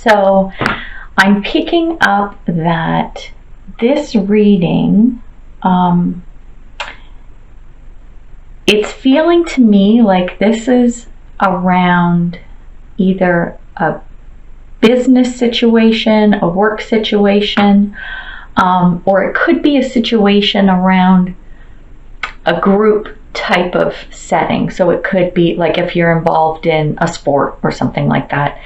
So I'm picking up that this reading, it's feeling to me like this is around either a business situation, a work situation, or it could be a situation around a group type of setting. So it could be like if you're involved in a sport or something like that.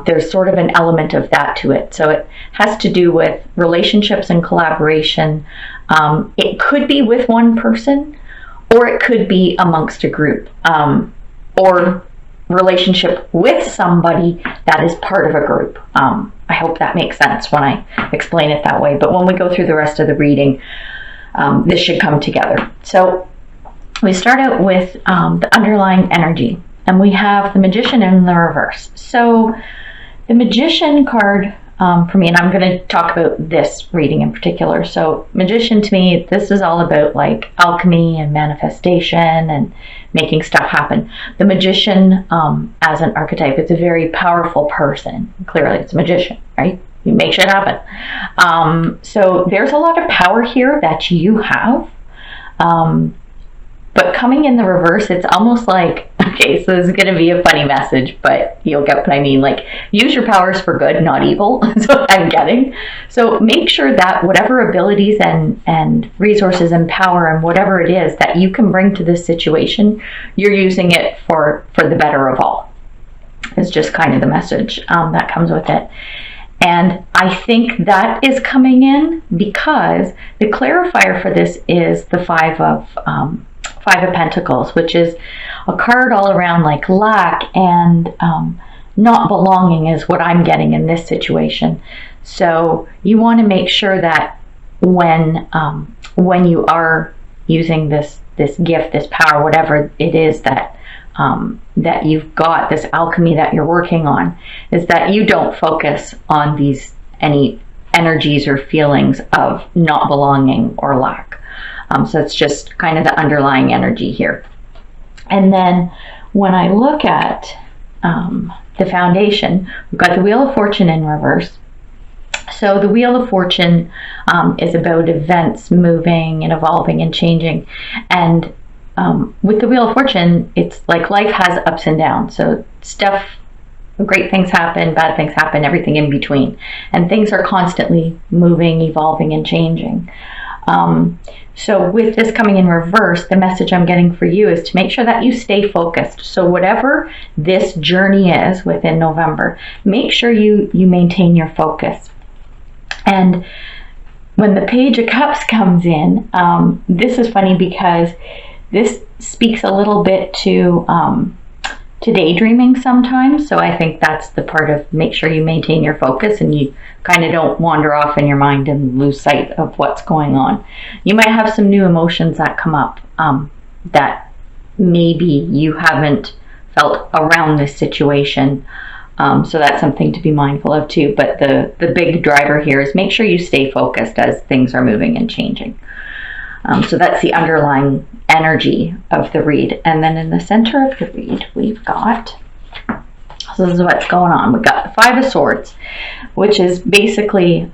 There's sort of an element of that to it. So it has to do with relationships and collaboration. It could be with one person, or it could be amongst a group, or relationship with somebody that is part of a group. I hope that makes sense when I explain it that way. But when we go through the rest of the reading, this should come together. So we start out with the underlying energy, and we have the Magician in the reverse. So the Magician card for me, and I'm going to talk about this reading in particular. So Magician, to me, this is all about like alchemy and manifestation and making stuff happen. The Magician as an archetype, it's a very powerful person. Clearly, it's a magician, right? You make shit happen. So there's a lot of power here that you have. But coming in the reverse, it's almost like, okay, so this is going to be a funny message, but you'll get what I mean. Like, use your powers for good, not evil. That's what I'm getting. So make sure that whatever abilities and resources and power and whatever it is that you can bring to this situation, you're using it for the better of all. It's just kind of the message that comes with it. And I think that is coming in because the clarifier for this is the Five of Pentacles, which is a card all around like lack and not belonging is what I'm getting in this situation. So you want to make sure that when you are using this gift, this power, whatever it is that that you've got, this alchemy that you're working on, is that you don't focus on any energies or feelings of not belonging or lack. So it's just kind of the underlying energy here. And then when I look at the foundation, we've got the Wheel of Fortune in reverse. So the Wheel of Fortune is about events moving and evolving and changing. And with the Wheel of Fortune, it's like life has ups and downs. So great things happen, bad things happen, everything in between. And things are constantly moving, evolving, and changing. So with this coming in reverse, the message I'm getting for you is to make sure that you stay focused. So whatever this journey is within November, make sure you maintain your focus. And when the Page of Cups comes in, this is funny because this speaks a little bit to daydreaming sometimes. So I think that's the part of make sure you maintain your focus and you kind of don't wander off in your mind and lose sight of what's going on. You might have some new emotions that come up that maybe you haven't felt around this situation. So that's something to be mindful of too. But the big driver here is make sure you stay focused as things are moving and changing. So that's the underlying energy of the read. And then in the center of the read, we've got, so this is what's going on. We've got the Five of Swords, which is basically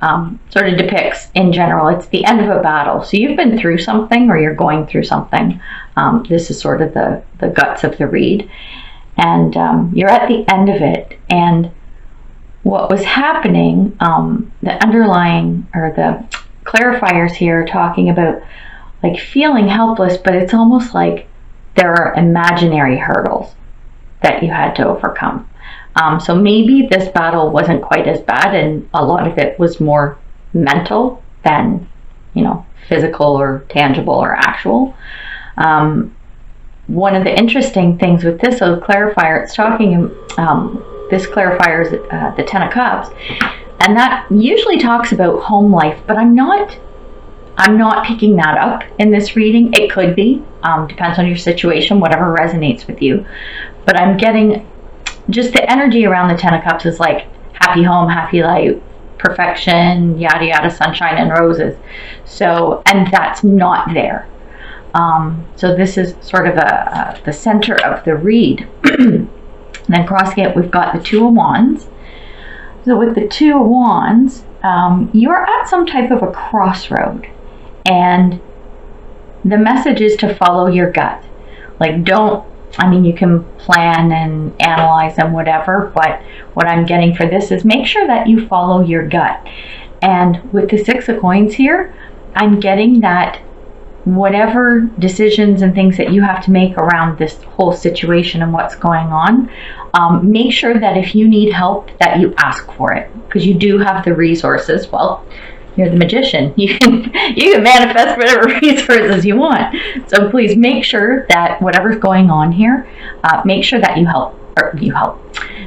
sort of depicts in general, it's the end of a battle. So you've been through something or you're going through something. This is sort of the guts of the read. And you're at the end of it. And what was happening, the underlying or the clarifiers here are talking about like feeling helpless, but it's almost like there are imaginary hurdles that you had to overcome. So maybe this battle wasn't quite as bad and a lot of it was more mental than, physical or tangible or actual. One of the interesting things with this clarifier, it's talking, this clarifier is the Ten of Cups, and that usually talks about home life, but I'm not picking that up in this reading. It could be, depends on your situation, whatever resonates with you. But I'm getting just the energy around the Ten of Cups is like happy home, happy life, perfection, yada yada, sunshine and roses. So, and that's not there. So this is sort of the center of the read. And then crossing it, we've got the Two of Wands. So with the Two of Wands, you are at some type of a crossroad, and the message is to follow your gut. Like, you can plan and analyze and whatever, but what I'm getting for this is make sure that you follow your gut. And with the Six of Coins here, I'm getting that whatever decisions and things that you have to make around this whole situation and what's going on, make sure that if you need help that you ask for it, because you do have the resources. Well, you're the magician. You can manifest whatever resources you want. So please make sure that whatever's going on here, make sure that you help.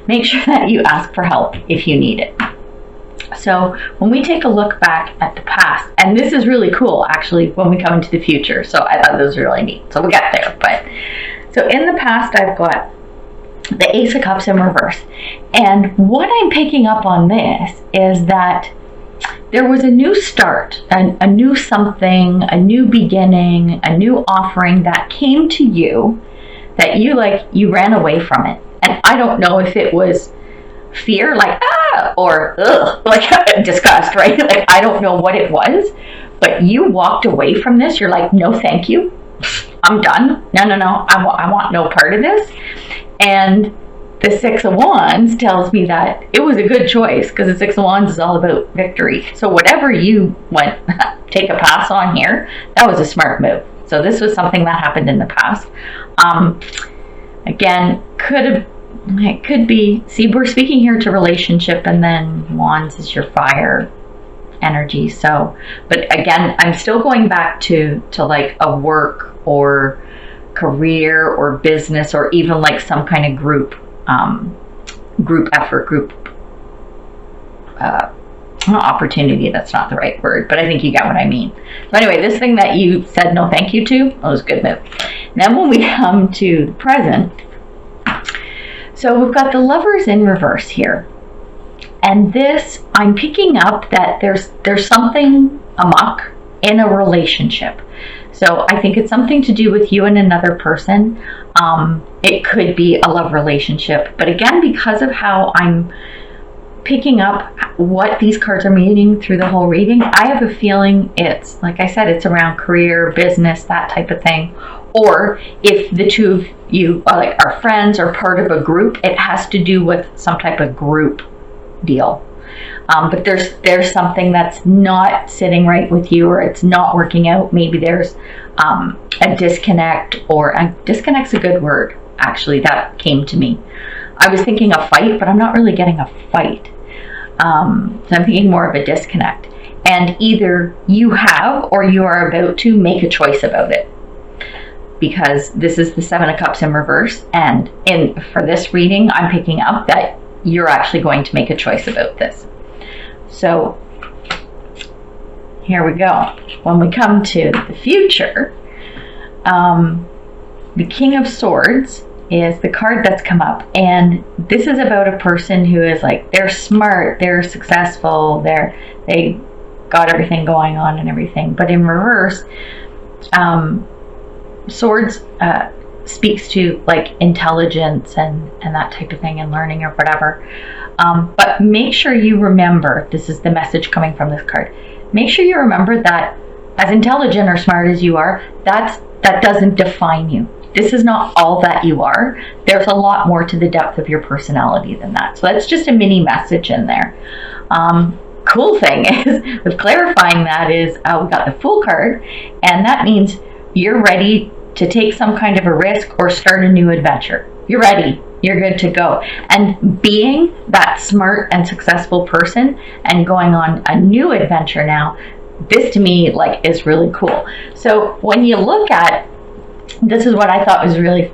Make sure that you ask for help if you need it. So when we take a look back at the past, and this is really cool actually when we come into the future, so I thought this was really neat. So we'll get there. But so in the past, I've got the Ace of Cups in reverse. And what I'm picking up on this is that there was a new start, a new something, a new beginning, a new offering that came to you that you ran away from it. And I don't know if it was fear, like, or like disgust, right? Like, I don't know what it was, but you walked away from this. You're like, no, thank you. I'm done. No. I want no part of this. And the Six of Wands tells me that it was a good choice, because the Six of Wands is all about victory. So whatever you went, take a pass on here, that was a smart move. So this was something that happened in the past. Again, it could be, see, we're speaking here to relationship, and then Wands is your fire energy. So, but again, I'm still going back to like a work or career or business, or even like some kind of group effort, opportunity. That's not the right word, but I think you get what I mean. So anyway, this thing that you said no thank you to, that was a good move. And then when we come to the present, so we've got the Lovers in reverse here. And this, I'm picking up that there's something amok in a relationship. So I think it's something to do with you and another person. It could be a love relationship. But again, because of how I'm picking up what these cards are meaning through the whole reading, I have a feeling it's, like I said, it's around career, business, that type of thing. Or if the two of you are friends or part of a group, it has to do with some type of group deal. But there's something that's not sitting right with you, or it's not working out. Maybe there's a disconnect, or disconnect's a good word, actually, that came to me. I was thinking a fight, but I'm not really getting a fight. So I'm thinking more of a disconnect. And either you have, or you are about to make a choice about it. Because this is the Seven of Cups in reverse. And for this reading, I'm picking up that you're actually going to make a choice about this. So here we go. When we come to the future, the King of Swords is the card that's come up, and this is about a person who is like, they're smart, they're successful, they got everything going on and everything. But in reverse, Swords speaks to like intelligence and that type of thing, and learning or whatever. But make sure you remember, this is the message coming from this card, make sure you remember that as intelligent or smart as you are, that doesn't define you. This is not all that you are. There's a lot more to the depth of your personality than that. So that's just a mini message in there. Cool thing is, with clarifying that, is we got the Fool card, and that means you're ready to take some kind of a risk or start a new adventure. You're ready. You're good to go. And being that smart and successful person and going on a new adventure now, this to me is really cool. So when you look at, this is what I thought was really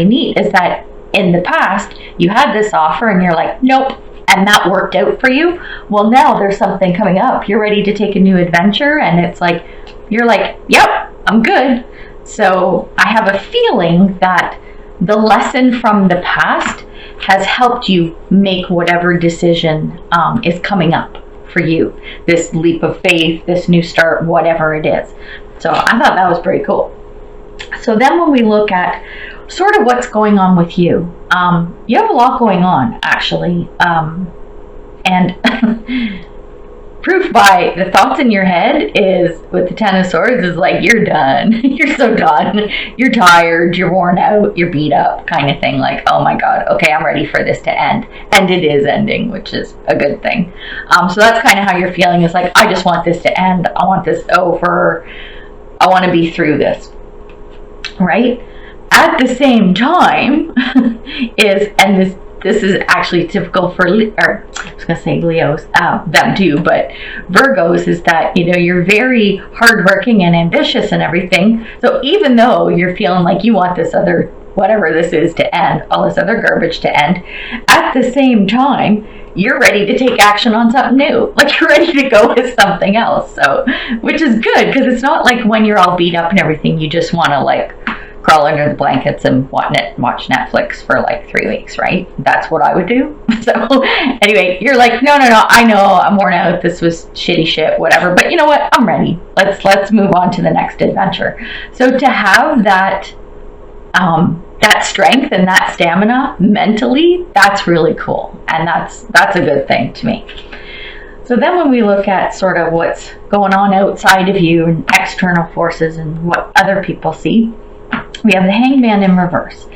neat, is that in the past you had this offer and you're like, nope, and that worked out for you. Well, now there's something coming up. You're ready to take a new adventure, and it's like, you're like, yep, I'm good. So I have a feeling that the lesson from the past has helped you make whatever decision is coming up for you. This leap of faith, this new start, whatever it is. So I thought that was pretty cool. So then when we look at sort of what's going on with you, you have a lot going on, actually. And proof by the thoughts in your head is, with the Ten of Swords, is like, you're done. You're so done. You're tired. You're worn out. You're beat up, kind of thing. Like, oh my God, okay, I'm ready for this to end. And it is ending, which is a good thing. So that's kind of how you're feeling. Is like, I just want this to end. I want this over. I want to be through this. Right? At the same time, this is actually typical for, or I was going to say Leos, them too, but Virgos, is that, you're very hardworking and ambitious and everything. So even though you're feeling like you want this other, whatever this is, to end, all this other garbage to end, at the same time, you're ready to take action on something new. Like, you're ready to go with something else. So, which is good, because it's not like when you're all beat up and everything, you just want to like crawl under the blankets and watch Netflix for like 3 weeks, right? That's what I would do. So anyway, you're like, no, I know I'm worn out. This was shitty shit, whatever. But you know what? I'm ready. Let's move on to the next adventure. So to have that that strength and that stamina mentally, that's really cool, and that's a good thing to me. So then when we look at sort of what's going on outside of you and external forces and what other people see, we have the Hangman in reverse.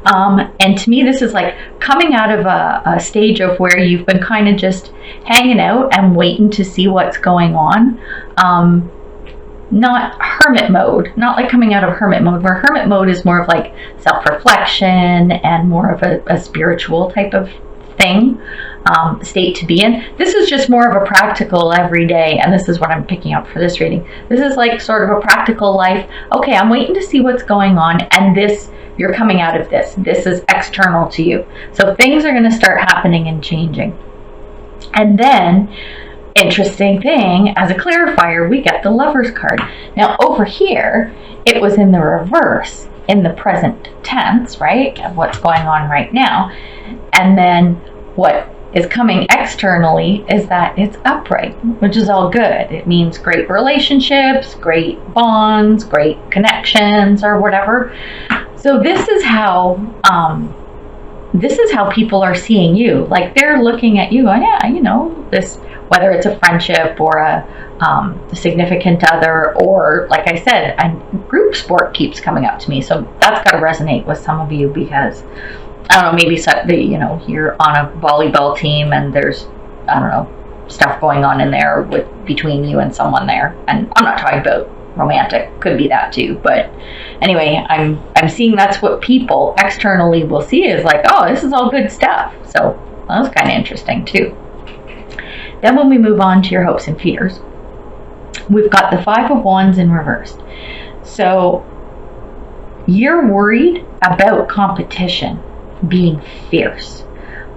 And to me, this is like coming out of a stage of where you've been kind of just hanging out and waiting to see what's going on. Not hermit mode, not like coming out of hermit mode, where hermit mode is more of like self-reflection and more of a spiritual type of thing, state to be in. This is just more of a practical everyday, and this is what I'm picking up for this reading. This is like sort of a practical life. Okay, I'm waiting to see what's going on, and this, you're coming out of this. This is external to you. So things are going to start happening and changing. And then, interesting thing, as a clarifier, we get the Lover's card. Now over here, it was in the reverse, in the present tense, right, of what's going on right now. And then what is coming externally is that it's upright, which is all good. It means great relationships, great bonds, great connections, or whatever. So this is how people are seeing you. Like, they're looking at you going, yeah, this, whether it's a friendship or a significant other, or like I said, a group sport keeps coming up to me. So that's got to resonate with some of you, because I don't know, maybe you're on a volleyball team and there's, I don't know, stuff going on in there between you and someone there. And I'm not talking about romantic, could be that too. But anyway, I'm seeing that's what people externally will see, is like, oh, this is all good stuff. So that was kind of interesting too. Then when we move on to your hopes and fears, we've got the Five of Wands in reverse. So you're worried about competition being fierce.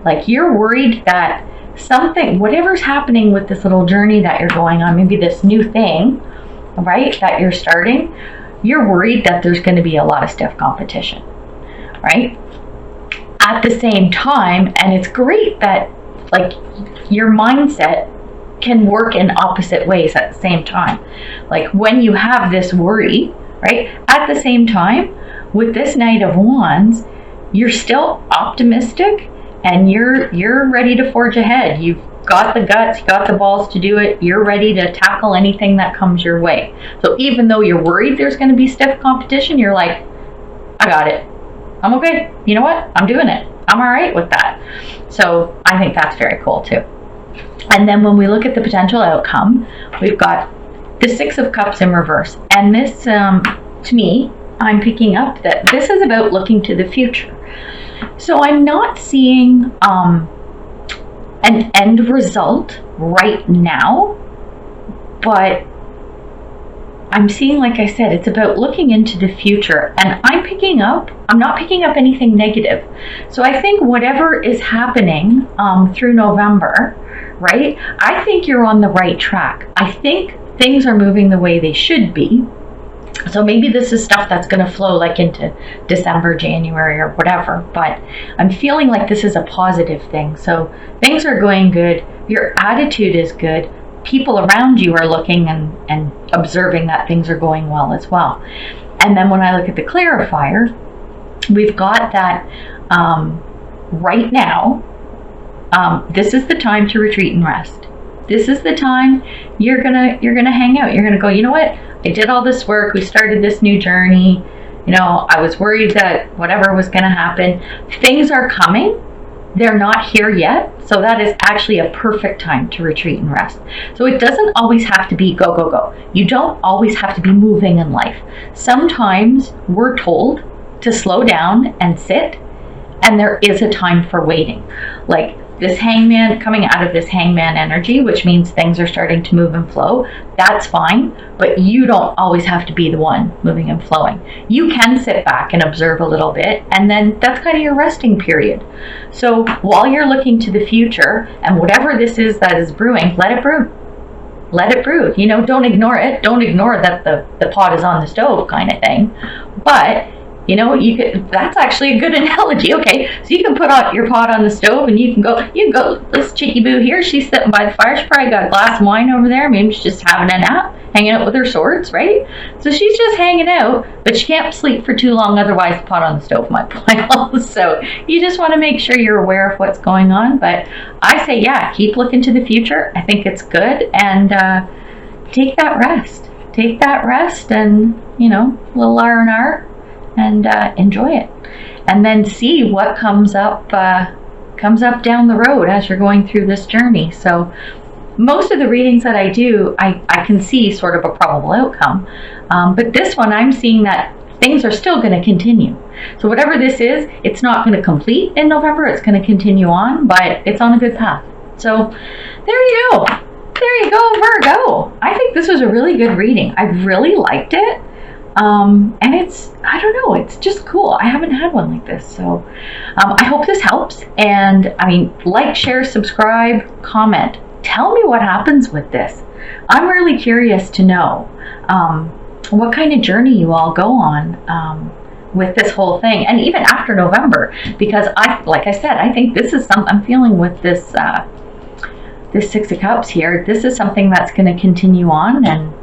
Like, you're worried that something, whatever's happening with this little journey that you're going on, maybe this new thing, right, that you're starting, you're worried that there's going to be a lot of stiff competition, right? At the same time, and it's great that, like, your mindset can work in opposite ways at the same time. Like, when you have this worry, right, at the same time, with this Knight of Wands, you're still optimistic and you're ready to forge ahead. You've got the guts, you got the balls to do it. You're ready to tackle anything that comes your way. So even though you're worried there's going to be stiff competition, you're like, I got it. I'm okay. You know what? I'm doing it. I'm all right with that. So I think that's very cool too. And then when we look at the potential outcome, we've got the Six of Cups in reverse. And this, to me, I'm picking up that this is about looking to the future. So I'm not seeing an end result right now, but I'm seeing, like I said, it's about looking into the future. And I'm not picking up anything negative. So I think whatever is happening through November, right, I think you're on the right track. I think things are moving the way they should be. So maybe this is stuff that's going to flow like into December, January, or whatever. But I'm feeling like this is a positive thing. So things are going good. Your attitude is good. People around you are looking and observing that things are going well as well. And then when I look at the clarifier, we've got that right now, This is the time to retreat and rest. This is the time you're gonna hang out. You're gonna go, you know what? I did all this work. We started this new journey. You know, I was worried that whatever was gonna happen. Things are coming. They're not here yet. So that is actually a perfect time to retreat and rest. So it doesn't always have to be go, go, go. You don't always have to be moving in life. Sometimes we're told to slow down and sit, and there is a time for waiting. Like this hangman, coming out of this hangman energy, which means things are starting to move and flow, that's fine, but you don't always have to be the one moving and flowing. You can sit back and observe a little bit, and then that's kind of your resting period. So while you're looking to the future, and whatever this is that is brewing, let it brew. Let it brew. You know, don't ignore it. Don't ignore that the pot is on the stove kind of thing. But you know, that's actually a good analogy. Okay, so you can put out your pot on the stove and you can go, this chickie boo here, she's sitting by the fire, she probably got a glass of wine over there, maybe she's just having a nap, hanging out with her swords, right? So she's just hanging out, but she can't sleep for too long, otherwise the pot on the stove might boil. So you just want to make sure you're aware of what's going on. But I say, yeah, keep looking to the future. I think it's good. And take that rest. Take that rest and, you know, a little R&R. And enjoy it, and then see what comes up down the road as you're going through this journey. So most of the readings that I do, I can see sort of a probable outcome, but this one I'm seeing that things are still going to continue. So whatever this is, it's not going to complete in November, it's going to continue on, but it's on a good path. So there you go. There you go, Virgo. I think this was a really good reading. I really liked it. And it's, I don't know, it's just cool. I haven't had one like this. So I hope this helps. And I mean, like, share, subscribe, comment. Tell me what happens with this. I'm really curious to know what kind of journey you all go on with this whole thing. And even after November, because like I said, I think this is something I'm feeling with this, this Six of Cups here. This is something that's going to continue on, and